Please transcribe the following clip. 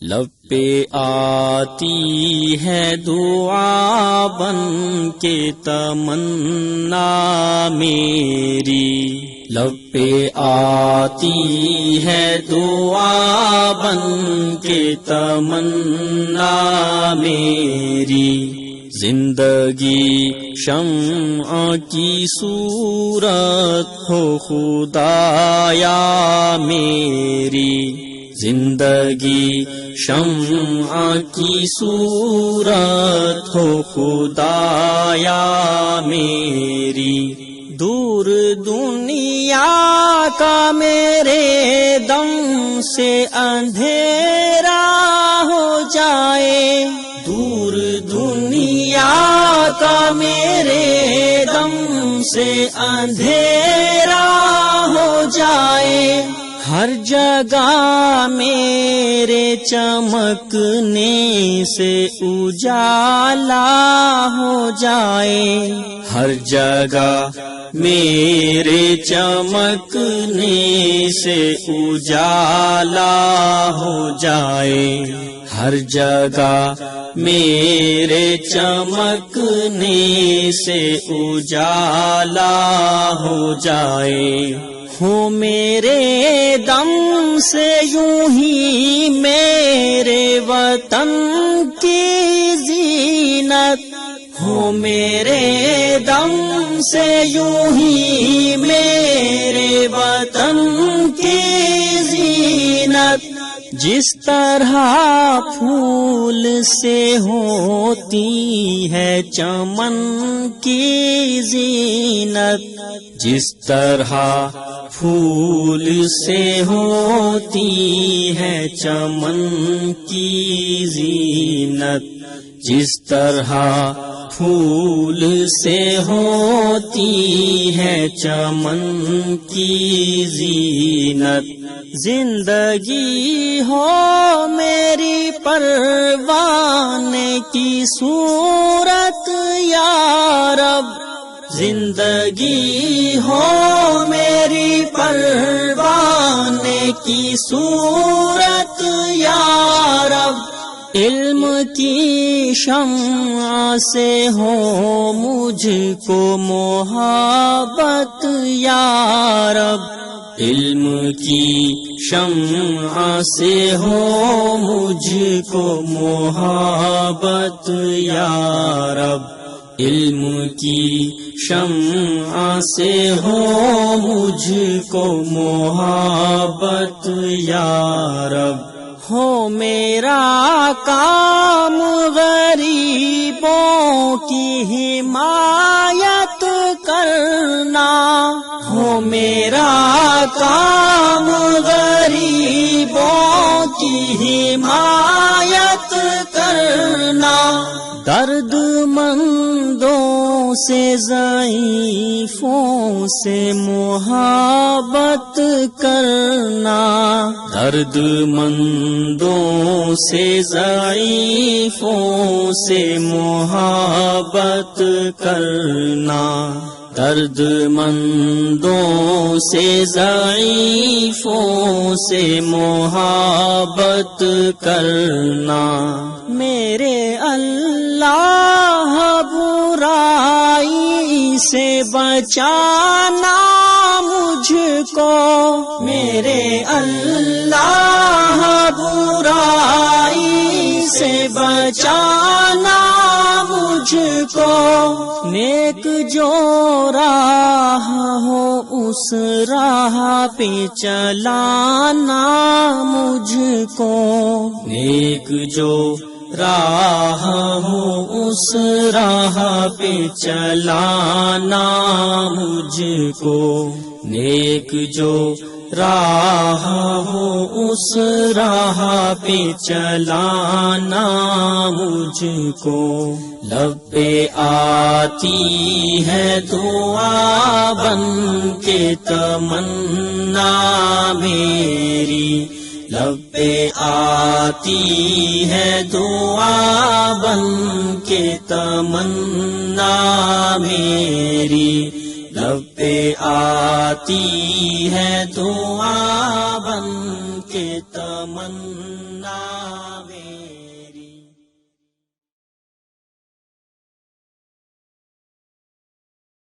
لب پہ آتی ہے دعا بن کے تمنا میری، لب پہ آتی ہے دعا بن کے تمنا میری، زندگی شمع کی صورت ہو خدایا میری، زندگی شمع کی صورت ہو خدایا میری، دور دنیا کا میرے دم سے اندھیرا ہو جائے، دور دنیا کا میرے دم سے اندھیرا ہو جائے، ہر جگہ میرے چمکنے سے اجالا ہو جائے، ہر جگہ میرے چمکنے سے اجالا ہو جائے، ہر جگہ میرے چمکنے سے اجالا ہو جائے، ہو میرے دم سے یوں ہی میرے وطن کی زینت، ہو میرے دم سے یوں ہی میرے وطن کی زینت، جس طرح پھول سے ہوتی ہے چمن کی زینت، جس طرح پھول سے ہوتی ہے چمن کی زینت، جس طرح پھول سے ہوتی ہے چمن کی زینت، زندگی ہو میری پروانے کی صورت یا رب، زندگی ہو میری پروانے کی صورت یا رب، علم کی شمع سے ہو مجھ کو محبت یا رب، علم کی شمع سے ہو مجھ کو محبت یا رب، علم کی شمع سے ہو مجھ کو محبت یا رب، ہو میرا کام غریبوں کی حمایت کرنا، ہو میرا کام غریبوں کی حمایت کرنا، درد مندوں سے ضعیفوں سے محبت کرنا، درد مندوں سے ضعیفوں سے محبت کرنا، درد مندوں سے ضعیفوں سے محبت کرنا، میرے اللہ برائی سے بچانا مجھ کو، میرے اللہ برائی سے بچانا مجھ کو، نیک جو راہ ہو اس راہ پہ چلانا مجھ کو، نیک جو راہ ہو اس راہ پہ چلانا مجھ کو، نیک جو راہ ہو اس راہ پہ چلانا مجھ کو، لب پہ آتی ہے دعا بن کے تمنا میری، لب پہ آتی ہے دعا بن کے تمنا میری، لب پہ آتی ہے دعا بن کے تمنا